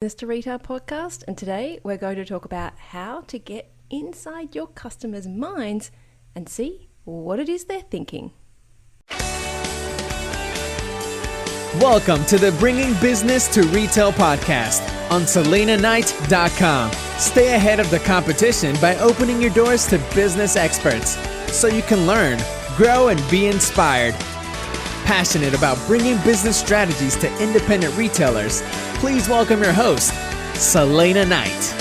Business to Retail podcast, and today we're going to talk about how to get inside your customers' minds and see what it is they're thinking. Welcome to the Bringing Business to Retail podcast on SelenaKnight.com. Stay ahead of the competition by opening your doors to business experts so you can learn, grow, and be inspired. Passionate about bringing business strategies to independent retailers, please welcome your host, Selena Knight.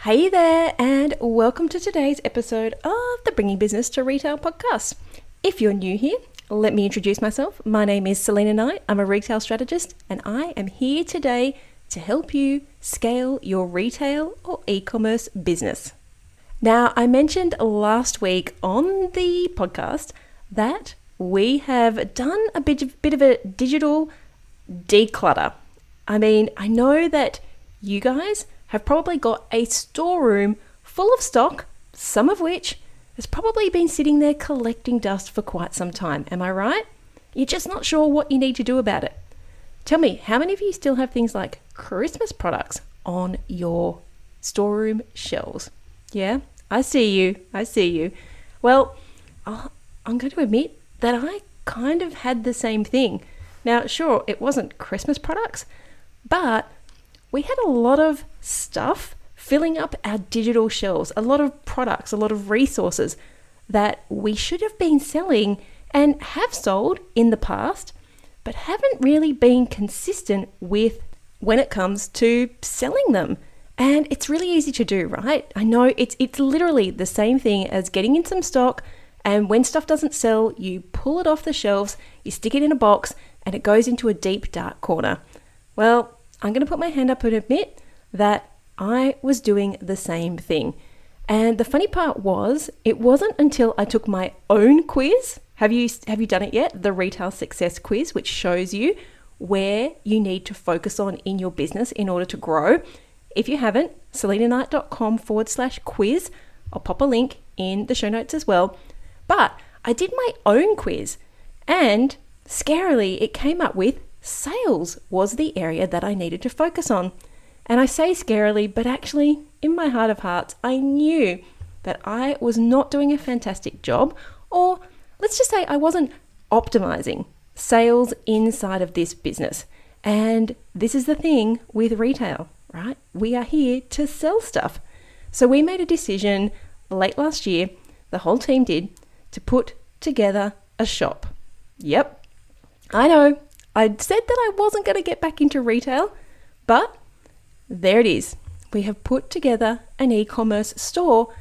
Hey there, and welcome to today's episode of the Bringing Business to Retail podcast. If you're new here, let me introduce myself. My name is Selena Knight. I'm a retail strategist, and I am here today to help you scale your retail or e-commerce business. Now, I mentioned last week on the podcast that we have done a bit of a digital declutter. I mean, I know that you guys have probably got a storeroom full of stock, some of which has probably been sitting there collecting dust for quite some time. Am I right? You're just not sure what you need to do about it. Tell me, how many of you still have things like Christmas products on your storeroom shelves? Yeah, I see you. Well, I'm going to admit that I kind of had the same thing. Now, sure, it wasn't Christmas products, but we had a lot of stuff filling up our digital shelves, a lot of products, a lot of resources that we should have been selling and have sold in the past, but haven't really been consistent with when it comes to selling them. And it's really easy to do, right? I know it's literally the same thing as getting in some stock, and when stuff doesn't sell, you pull it off the shelves, you stick it in a box, and it goes into a deep, dark corner. Well, I'm going to put my hand up and admit that I was doing the same thing. And the funny part was, it wasn't until I took my own quiz. Have you done it yet? The Retail Success Quiz, which shows you where you need to focus on in your business in order to grow. If you haven't, SelenaKnight.com/quiz. I'll pop a link in the show notes as well. But I did my own quiz, and scarily it came up with sales was the area that I needed to focus on. And I say scarily, but actually in my heart of hearts, I knew that I was not doing a fantastic job, or let's just say I wasn't optimizing sales inside of this business. And this is the thing with retail, right? We are here to sell stuff. So we made a decision late last year, the whole team did, to put together a shop. Yep, I know. I'd said that I wasn't going to get back into retail, but there it is. We have put together an e-commerce store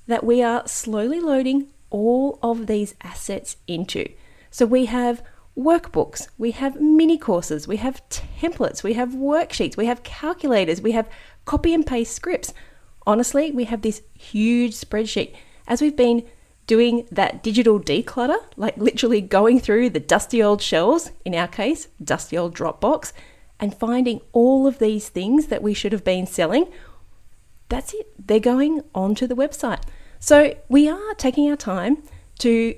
that we are slowly loading all of these assets into. So we have workbooks, we have mini courses, we have templates, we have worksheets, we have calculators, we have copy and paste scripts. Honestly, we have this huge spreadsheet. As we've been doing that digital declutter, like literally going through the dusty old shelves, in our case, dusty old Dropbox, and finding all of these things that we should have been selling, that's it. They're going onto the website. So we are taking our time to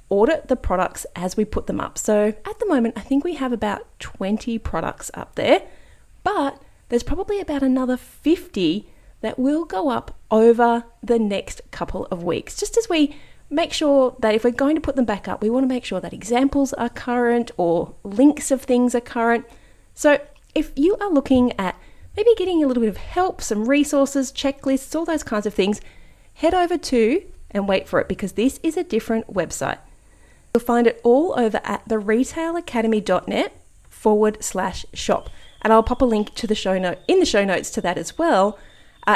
audit the products as we put them up. So at the moment, I think we have about 20 products up there, but there's probably about another 50 that will go up over the next couple of weeks, just as we make sure that if we're going to put them back up, we want to make sure that examples are current or links of things are current. So if you are looking at maybe getting a little bit of help, some resources, checklists, all those kinds of things, head over to, and wait for it because this is a different website. You'll find it all over at theretaileracademy.net/shop. And I'll pop a link to the show note in the show notes to that as well.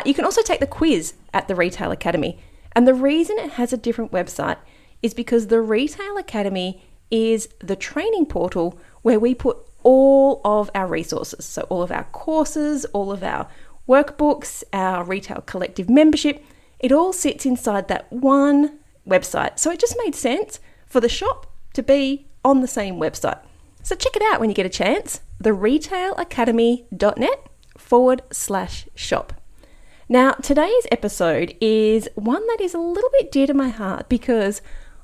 You can also take the quiz at the Retail Academy. And the reason it has a different website is because the Retail Academy is the training portal where we put all of our resources. So all of our courses, all of our workbooks, our Retail Collective membership, it all sits inside that one website. So it just made sense for the shop to be on the same website. So check it out when you get a chance, theretaileracademy.net/shop. Now, today's episode is one that is a little bit dear to my heart because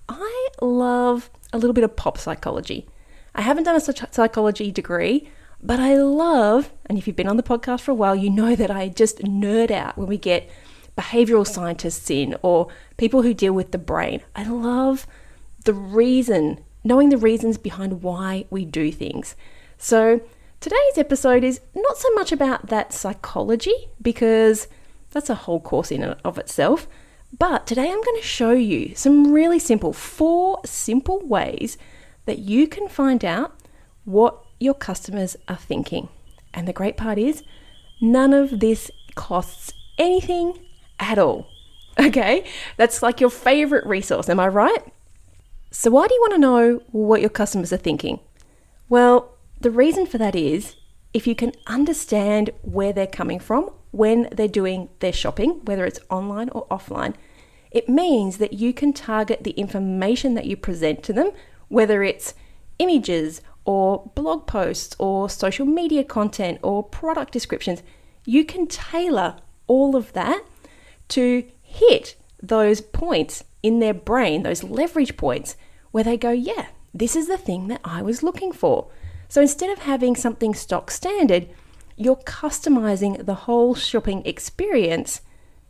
I love a little bit of pop psychology. I haven't done a psychology degree. But I love, and if you've been on the podcast for a while, you know that I just nerd out when we get behavioral scientists in or people who deal with the brain. I love knowing the reasons behind why we do things. So today's episode is not so much about that psychology, because that's a whole course in and of itself. But today I'm going to show you some really simple, 4 simple ways that you can find out what your customers are thinking. And the great part is, none of this costs anything at all. Okay? That's like your favorite resource, am I right? So why do you want to know what your customers are thinking? Well, the reason for that is, if you can understand where they're coming from when they're doing their shopping, whether it's online or offline, it means that you can target the information that you present to them, whether it's images or blog posts or social media content or product descriptions. You can tailor all of that to hit those points in their brain, those leverage points where they go, yeah, this is the thing that I was looking for. So instead of having something stock standard, you're customizing the whole shopping experience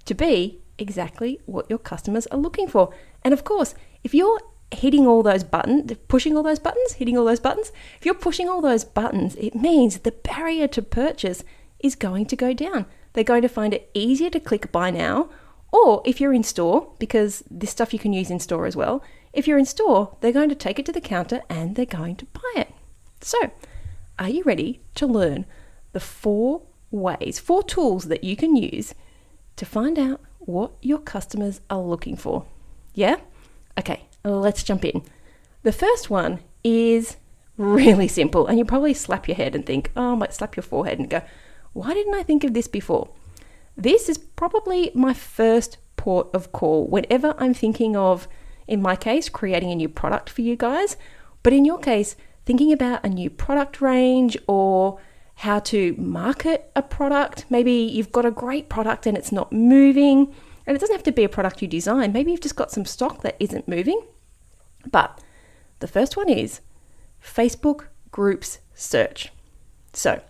to be exactly what your customers are looking for. And of course, if you're hitting all those buttons, pushing all those buttons, if you're pushing all those buttons, it means the barrier to purchase is going to go down. They're going to find it easier to click buy now, or if you're in store, because this stuff you can use in store as well, if you're in store, they're going to take it to the counter and they're going to buy it. So, are you ready to learn the 4 tools that you can use to find out what your customers are looking for? Yeah? Okay, let's jump in. The first one is really simple, and you probably slap your head and think, slap your forehead and go, why didn't I think of this before? This is probably my first port of call whenever I'm thinking of, in my case, creating a new product for you guys, but in your case, thinking about a new product range or how to market a product. Maybe you've got a great product and it's not moving, and it doesn't have to be a product you design. Maybe you've just got some stock that isn't moving. But the first one is Facebook groups search. So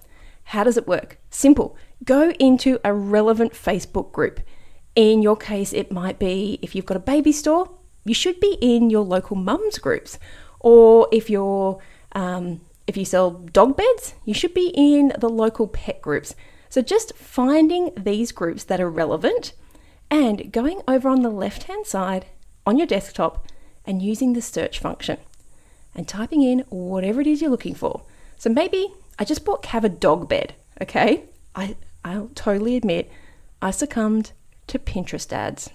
how does it work? Simple. Go into a relevant Facebook group. In your case, it might be, if you've got a baby store, you should be in your local mums groups. Or if you sell dog beds, you should be in the local pet groups. So just finding these groups that are relevant and going over on the left-hand side on your desktop and using the search function and typing in whatever it is you're looking for. So maybe I just bought Cav a dog bed, okay? I'll totally admit I succumbed to Pinterest ads.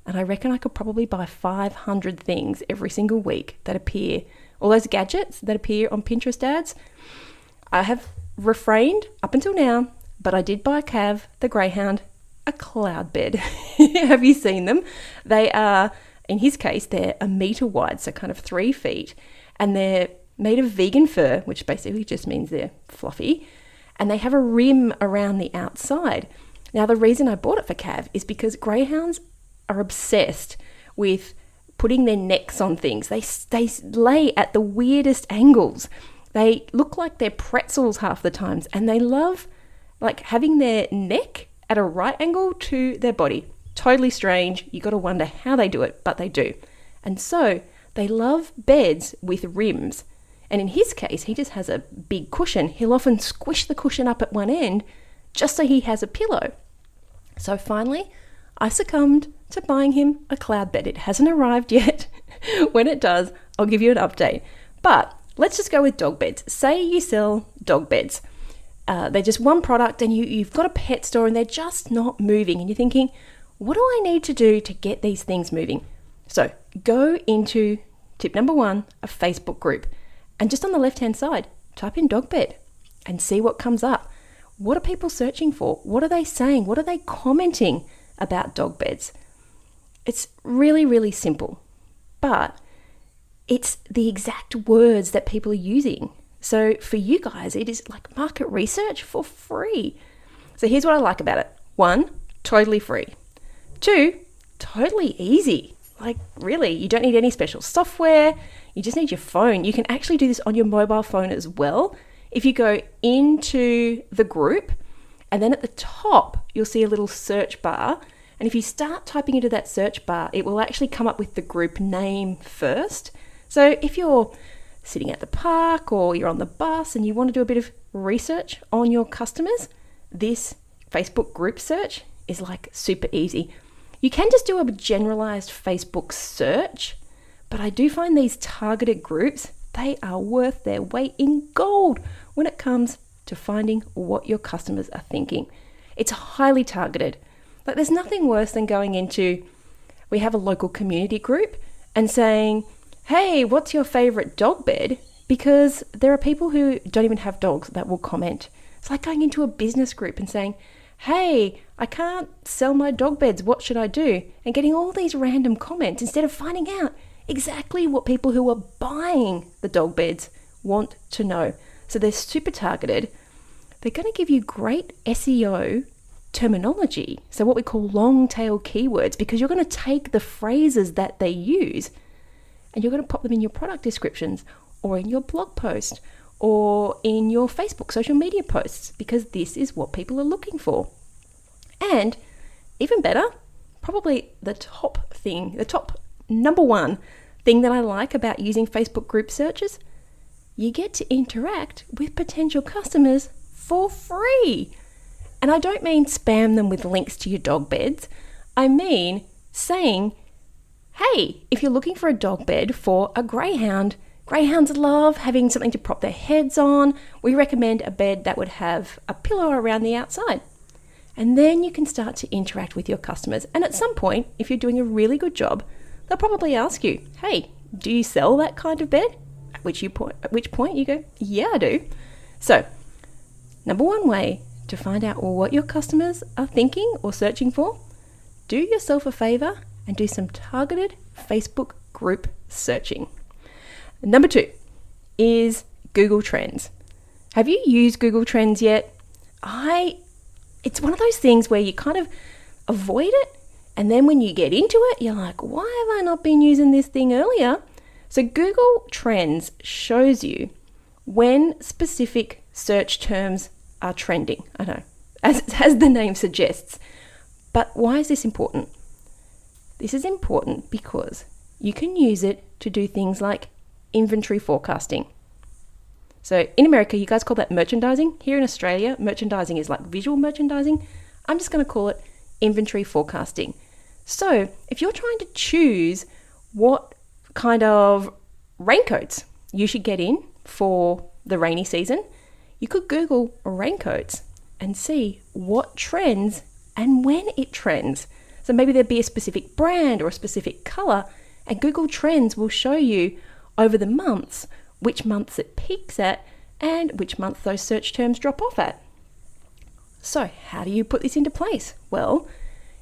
And I reckon I could probably buy 500 things every single week that appear, all those gadgets that appear on Pinterest ads. I have refrained up until now, but I did buy Cav, the greyhound, a cloud bed. Have you seen them? They are, in his case, they're 1 meter wide, so kind of 3 feet, and they're made of vegan fur, which basically just means they're fluffy, and they have a rim around the outside. Now, the reason I bought it for Cav is because greyhounds are obsessed with putting their necks on things. They lay at the weirdest angles. They look like they're pretzels half the times, and they love like having their neck at a right angle to their body. Totally strange. You got to wonder how they do it, but they do. And so they love beds with rims. And in his case, he just has a big cushion. He'll often squish the cushion up at one end just so he has a pillow. So finally, I succumbed to buying him a cloud bed. It hasn't arrived yet. When it does, I'll give you an update. But let's just go with dog beds. Say you sell dog beds. They're just one product, and you've got a pet store and they're just not moving. And you're thinking, what do I need to do to get these things moving? So go into tip number 1, a Facebook group. And just on the left-hand side, type in dog bed and see what comes up. What are people searching for? What are they saying? What are they commenting about dog beds? It's really, really simple, but it's the exact words that people are using. So for you guys, it is like market research for free. So here's what I like about it. 1, totally free. 2, totally easy. Like really, you don't need any special software. You just need your phone. You can actually do this on your mobile phone as well. if you go into the group, and then at the top, you'll see a little search bar. And if you start typing into that search bar, it will actually come up with the group name first. So if you're sitting at the park or you're on the bus and you want to do a bit of research on your customers, this Facebook group search is like super easy. You can just do a generalized Facebook search, but I do find these targeted groups, they are worth their weight in gold when it comes to finding what your customers are thinking. It's highly targeted. Like, there's nothing worse than going into, we have a local community group and saying, hey, what's your favorite dog bed? Because there are people who don't even have dogs that will comment. It's like going into a business group and saying, hey, I can't sell my dog beds, what should I do? And getting all these random comments instead of finding out exactly what people who are buying the dog beds want to know. So they're super targeted. They're going to give you great SEO terminology, so what we call long tail keywords, because you're going to take the phrases that they use and you're going to pop them in your product descriptions or in your blog post or in your Facebook social media posts, because this is what people are looking for. And even better, probably the top number one thing that I like about using Facebook group searches, you get to interact with potential customers for free. And I don't mean spam them with links to your dog beds. I mean saying, hey, if you're looking for a dog bed for a greyhound, greyhounds love having something to prop their heads on. We recommend a bed that would have a pillow around the outside. And then you can start to interact with your customers. And at some point, if you're doing a really good job, they'll probably ask you, hey, do you sell that kind of bed? At which point you go, yeah, I do. So, number one way to find out what your customers are thinking or searching for, do yourself a favor and do some targeted Facebook group searching. Number two is Google Trends. Have you used Google Trends yet? It's one of those things where you kind of avoid it, and then when you get into it, you're like, why have I not been using this thing earlier? So Google Trends shows you when specific search terms are trending. I know, as the name suggests. But why is this important? This is important because you can use it to do things like inventory forecasting. So in America, you guys call that merchandising. Here in Australia, merchandising is like visual merchandising. I'm just going to call it inventory forecasting. So if you're trying to choose what kind of raincoats you should get in for the rainy season, you could Google raincoats and see what trends and when it trends. So maybe there'd be a specific brand or a specific color, and Google Trends will show you over the months which months it peaks at and which months those search terms drop off at. So how do you put this into place? Well,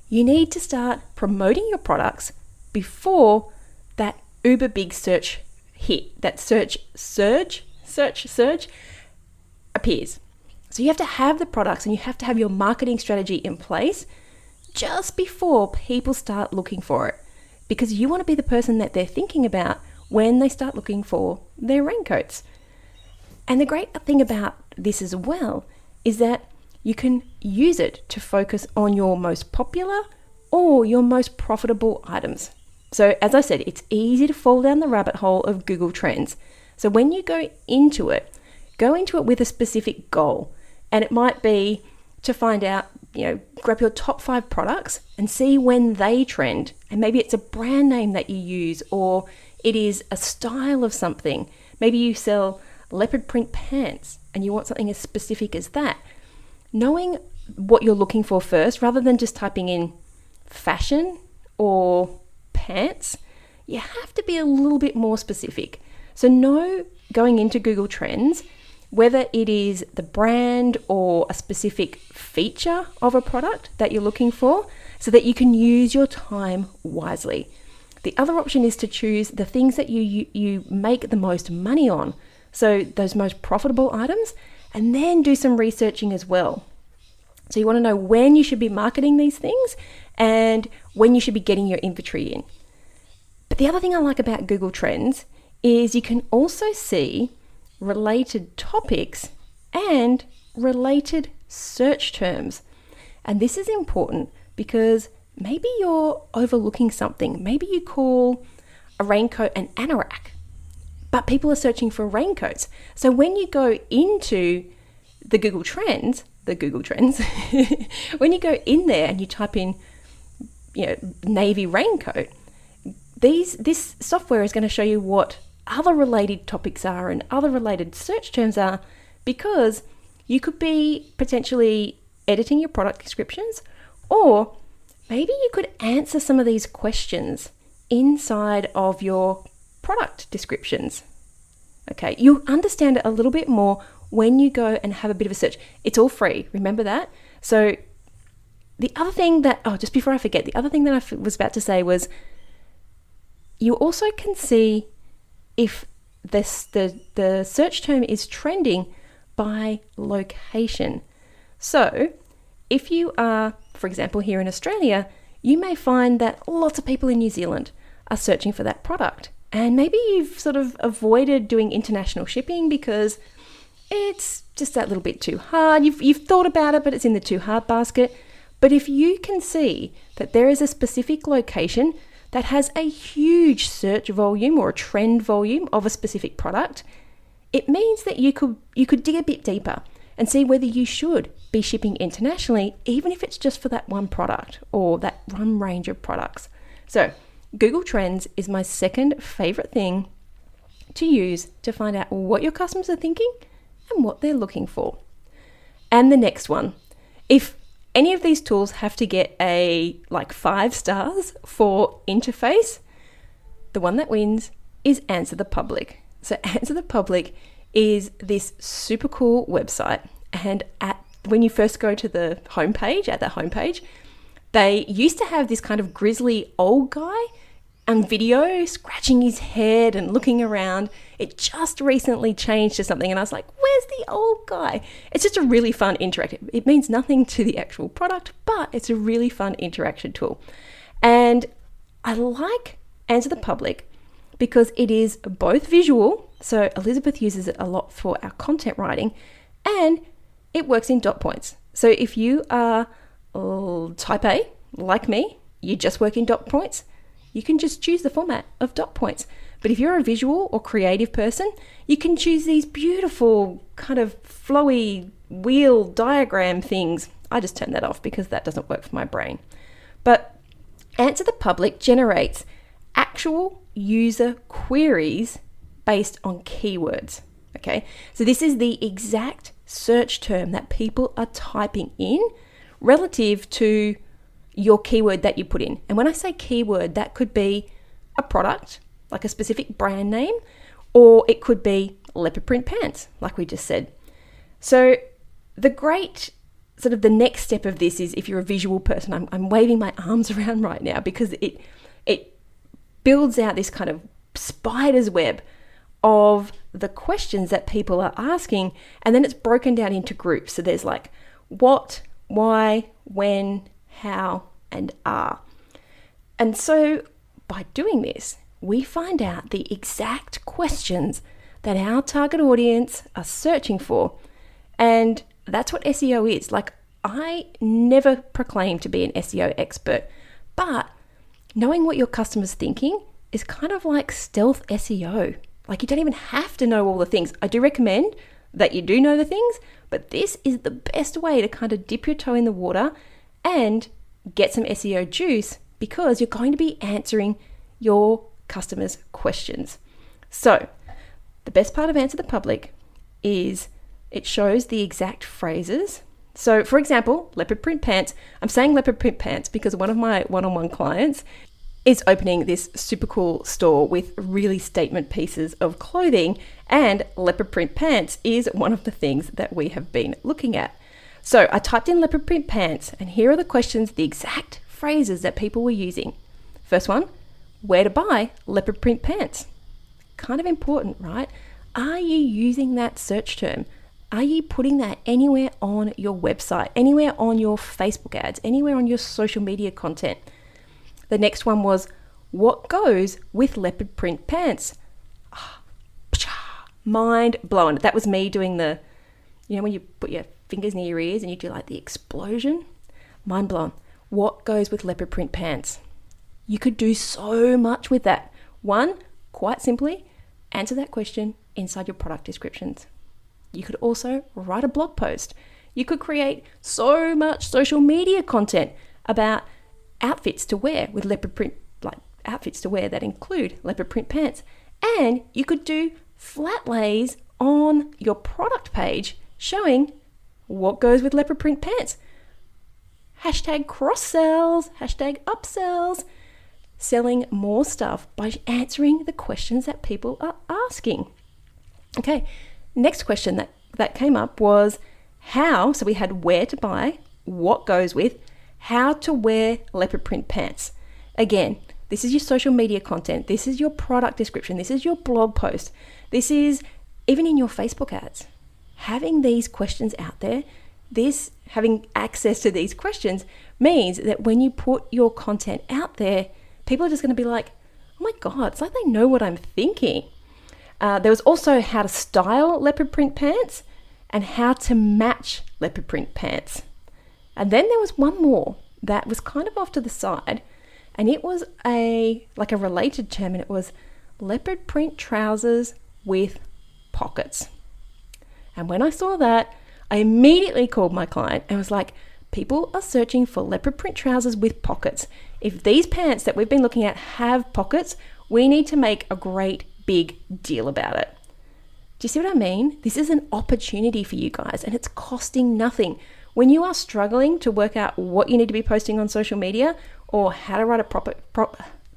you need to start promoting your products before that uber big search hit, that search surge appears. So you have to have the products and you have to have your marketing strategy in place just before people start looking for it, because you want to be the person that they're thinking about when they start looking for their raincoats. And the great thing about this as well is that you can use it to focus on your most popular or your most profitable items. So as I said, it's easy to fall down the rabbit hole of Google Trends. So when you go into it with a specific goal. And it might be to find out, grab your top 5 products and see when they trend. And maybe it's a brand name that you use, or it is a style of something. Maybe you sell leopard print pants and you want something as specific as that. Knowing what you're looking for first, rather than just typing in fashion or pants, you have to be a little bit more specific. So know going into Google Trends whether it is the brand or a specific feature of a product that you're looking for, so that you can use your time wisely. The other option is to choose the things that you make the most money on, so those most profitable items, and then do some researching as well. So you want to know when you should be marketing these things and when you should be getting your inventory in. But the other thing I like about Google Trends is you can also see related topics and related search terms. And this is important because maybe you're overlooking something. Maybe you call a raincoat an anorak, but people are searching for raincoats. So when you go into the Google Trends, when you go in there and you type in, navy raincoat, this software is going to show you what other related topics are and other related search terms are, because you could be potentially editing your product descriptions, or maybe you could answer some of these questions inside of your product descriptions. Okay, you'll understand it a little bit more when you go and have a bit of a search. It's all free, remember that? So the other thing that, just before I forget, the other thing that I was about to say was you also can see if the search term is trending by location. So if you are, for example, here in Australia, you may find that lots of people in New Zealand are searching for that product. And maybe you've sort of avoided doing international shipping because it's just that little bit too hard. You've thought about it, but it's in the too hard basket. But if you can see that there is a specific location that has a huge search volume or a trend volume of a specific product, it means that you could dig a bit deeper and see whether you should be shipping internationally, even if it's just for that one product or that one range of products. So Google Trends is my second favorite thing to use to find out what your customers are thinking and what they're looking for. And the next one, if any of these tools have to get 5 stars for interface, the one that wins is Answer the Public. So Answer the Public is this super cool website, and when you first go to the homepage, they used to have this kind of grizzly old guy and video scratching his head and looking around. It just recently changed to something, and I was like, where's the old guy? It's just a really fun interactive. It means nothing to the actual product, but it's a really fun interaction tool. And I like Answer the Public because it is both visual, so Elizabeth uses it a lot for our content writing, and it works in dot points. So if you are type A, like me, you just work in dot points, you can just choose the format of dot points. But if you're a visual or creative person, you can choose these beautiful kind of flowy wheel diagram things. I just turn that off because that doesn't work for my brain. But Answer the Public generates actual user queries based on keywords. Okay, so this is the exact search term that people are typing in relative to your keyword that you put in. And when I say keyword, that could be a product, like a specific brand name, or it could be leopard print pants, like we just said. So the next step of this is, if you're a visual person, I'm waving my arms around right now because it builds out this kind of spider's web of the questions that people are asking, and then it's broken down into groups. So there's like what, why, when, how, and are. And so by doing this, we find out the exact questions that our target audience are searching for. And that's what SEO is. Like, I never proclaim to be an SEO expert, but knowing what your customer's thinking is kind of like stealth SEO. Like, you don't even have to know all the things. I do recommend that you do know the things, but this is the best way to kind of dip your toe in the water and get some SEO juice, because you're going to be answering your customers' questions. So the best part of Answer the Public is it shows the exact phrases. So for example, leopard print pants. I'm saying leopard print pants because one of my one-on-one clients is opening this super cool store with really statement pieces of clothing, and leopard print pants is one of the things that we have been looking at. So I typed in leopard print pants, and here are the questions, the exact phrases that people were using. First one, where to buy leopard print pants? Kind of important, right? Are you using that search term? Are you putting that anywhere on your website, anywhere on your Facebook ads, anywhere on your social media content? The next one was, what goes with leopard print pants? Mind blown. That was me doing the You know, when you put your fingers near your ears and you do like the explosion? Mind blown. What goes with leopard print pants? You could do so much with that. One, quite simply, answer that question inside your product descriptions. You could also write a blog post. You could create so much social media content about outfits to wear with leopard print, like outfits to wear that include leopard print pants. And you could do flat lays on your product page showing what goes with leopard print pants. Hashtag cross sells, hashtag upsells, selling more stuff by answering the questions that people are asking. Okay, next question that came up was how, so we had where to buy, what goes with, how to wear leopard print pants. Again, this is your social media content, this is your product description, this is your blog post, this is even in your Facebook ads. Having these questions out there, having access to these questions means that when you put your content out there, people are just going to be like, oh my God, it's like they know what I'm thinking. There was also how to style leopard print pants and how to match leopard print pants. And then there was one more that was kind of off to the side, and it was a related term, and it was leopard print trousers with pockets. And when I saw that, I immediately called my client and was like, people are searching for leopard print trousers with pockets. If these pants that we've been looking at have pockets, we need to make a great big deal about it. Do you see what I mean? This is an opportunity for you guys, and it's costing nothing. When you are struggling to work out what you need to be posting on social media or how to write a proper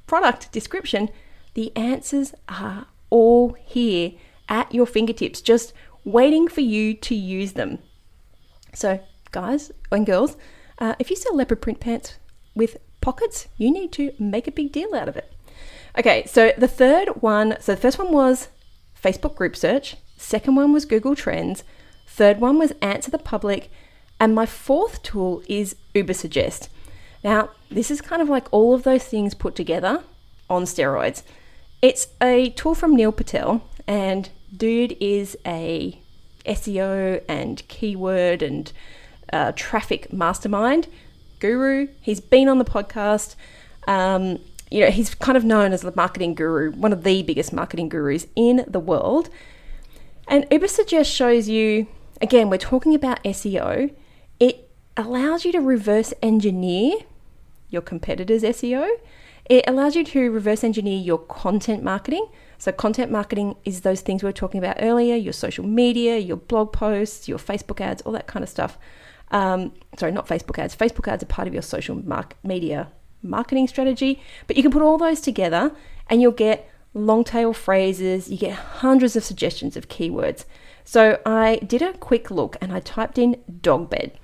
product description, the answers are all here at your fingertips, just waiting for you to use them. So guys and girls, if you sell leopard print pants with pockets, you need to make a big deal out of it. Okay, so the first one was Facebook group search, second one was Google Trends, third one was Answer the Public, and my fourth tool is Ubersuggest. Now, this is kind of like all of those things put together on steroids. It's a tool from Neil Patel, and dude is a SEO and keyword and traffic mastermind guru. He's been on the podcast. He's kind of known as the marketing guru, one of the biggest marketing gurus in the world. And Ubersuggest shows you, again, we're talking about SEO. It allows you to reverse engineer your competitors' SEO. It allows you to reverse engineer your content marketing. So content marketing is those things we were talking about earlier, your social media, your blog posts, your Facebook ads, all that kind of stuff. Sorry, not Facebook ads. Facebook ads are part of your social media marketing strategy, but you can put all those together and you'll get long tail phrases, you get hundreds of suggestions of keywords. So I did a quick look and I typed in dog bed.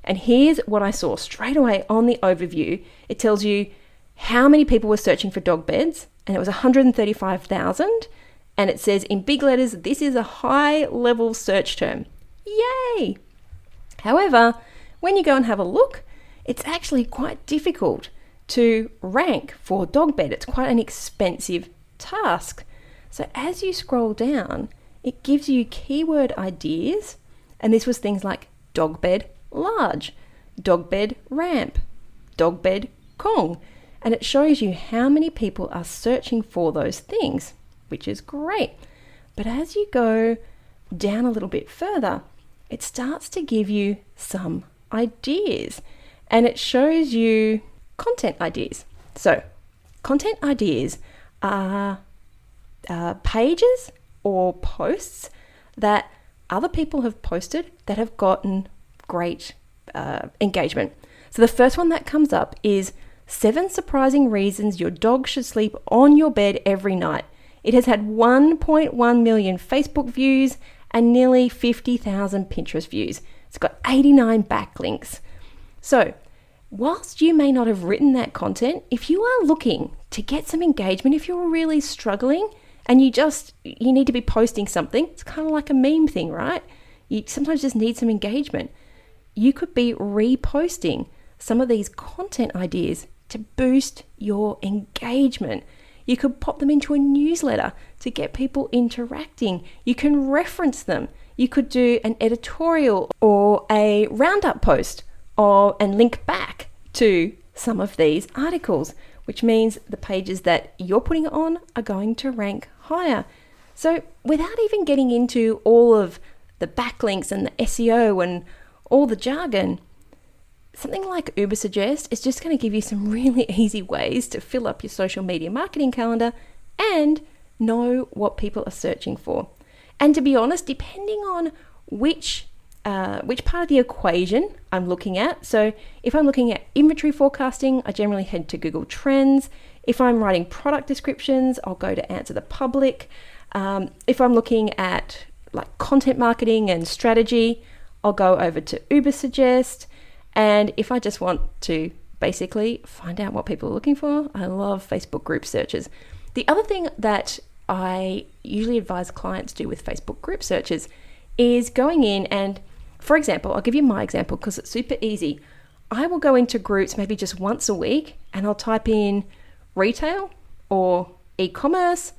And here's what I saw straight away on the overview. It tells you how many people were searching for dog beds, and it was 135,000. And it says in big letters, this is a high level search term. Yay! However, when you go and have a look, it's actually quite difficult to rank for dog bed. It's quite an expensive task. So as you scroll down, it gives you keyword ideas. And this was things like dog bed large, dog bed ramp, dog bed Kong. And it shows you how many people are searching for those things, which is great. But as you go down a little bit further, it starts to give you some ideas, and it shows you content ideas. So content ideas are pages or posts that other people have posted that have gotten great engagement. So the first one that comes up is 7 surprising reasons your dog should sleep on your bed every night. It has had 1.1 million Facebook views and nearly 50,000 Pinterest views. It's got 89 backlinks. So whilst you may not have written that content, if you are looking to get some engagement, if you're really struggling and you need to be posting something, it's kind of like a meme thing, right? You sometimes just need some engagement. You could be reposting some of these content ideas to boost your engagement. You could pop them into a newsletter to get people interacting. You can reference them. You could do an editorial or a roundup post and link back to some of these articles, which means the pages that you're putting it on are going to rank higher. So without even getting into all of the backlinks and the SEO and all the jargon, something like Ubersuggest is just going to give you some really easy ways to fill up your social media marketing calendar and know what people are searching for. And to be honest, depending on which part of the equation I'm looking at. So if I'm looking at inventory forecasting, I generally head to Google Trends. If I'm writing product descriptions, I'll go to Answer the Public. If I'm looking at like content marketing and strategy, I'll go over to Ubersuggest. And if I just want to basically find out what people are looking for, I love Facebook group searches. The other thing that I usually advise clients do with Facebook group searches is going in and, for example, I'll give you my example because it's super easy. I will go into groups maybe just once a week and I'll type in retail or e-commerce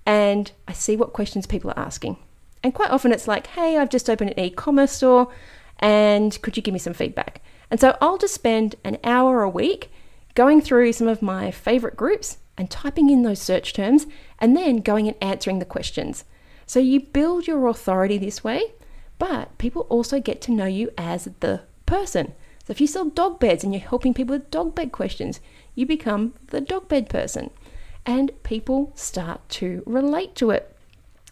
and I see what questions people are asking. And quite often it's like, hey, I've just opened an e-commerce store and could you give me some feedback? And so I'll just spend an hour a week going through some of my favorite groups and typing in those search terms and then going and answering the questions. So you build your authority this way, but people also get to know you as the person. So if you sell dog beds and you're helping people with dog bed questions, you become the dog bed person and people start to relate to it.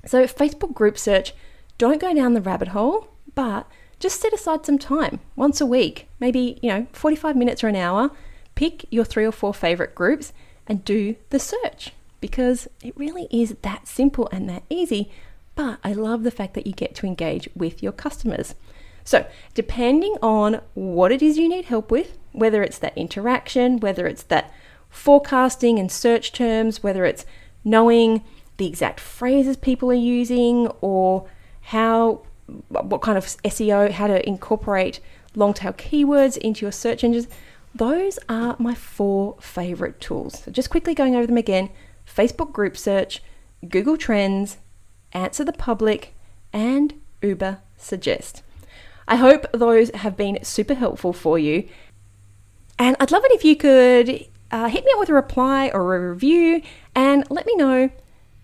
So Facebook group search, don't go down the rabbit hole, but just set aside some time once a week, maybe 45 minutes or an hour, pick your 3 or 4 favorite groups and do the search because it really is that simple and that easy. But I love the fact that you get to engage with your customers. So depending on what it is you need help with, whether it's that interaction, whether it's that forecasting and search terms, whether it's knowing the exact phrases people are using or what kind of SEO, how to incorporate long tail keywords into your search engines, those are my 4 favorite tools. So just quickly going over them again: Facebook group search, Google Trends, Answer the Public, and Ubersuggest. I hope those have been super helpful for you. And I'd love it if you could hit me up with a reply or a review and let me know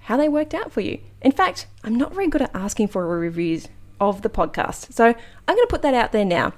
how they worked out for you. In fact, I'm not very good at asking for reviews of the podcast, so I'm going to put that out there now.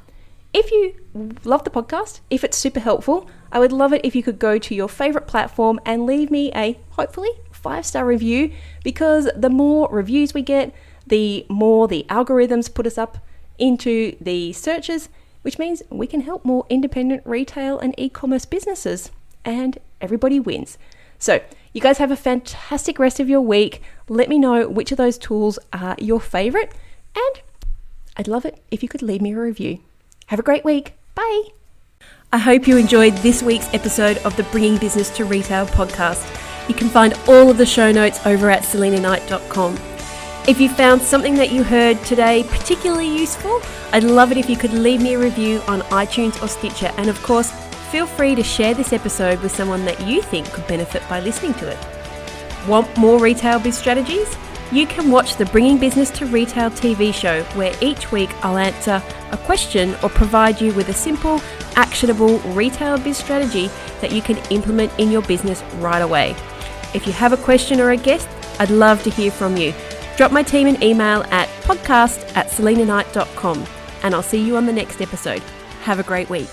If you love the podcast, if it's super helpful, I would love it if you could go to your favorite platform and leave me a, hopefully, 5-star review, because the more reviews we get, the more the algorithms put us up into the searches, which means we can help more independent retail and e-commerce businesses, and everybody wins. So you guys have a fantastic rest of your week. Let me know which of those tools are your favorite, and I'd love it if you could leave me a review. Have a great week. Bye. I hope you enjoyed this week's episode of the Bringing Business to Retail podcast. You can find all of the show notes over at selinaknight.com. If you found something that you heard today particularly useful, I'd love it if you could leave me a review on iTunes or Stitcher. And of course, feel free to share this episode with someone that you think could benefit by listening to it. Want more retail biz strategies? You can watch the Bringing Business to Retail TV show, where each week I'll answer a question or provide you with a simple, actionable retail biz strategy that you can implement in your business right away. If you have a question or a guest, I'd love to hear from you. Drop my team an email at podcast@selinaknight.com and I'll see you on the next episode. Have a great week.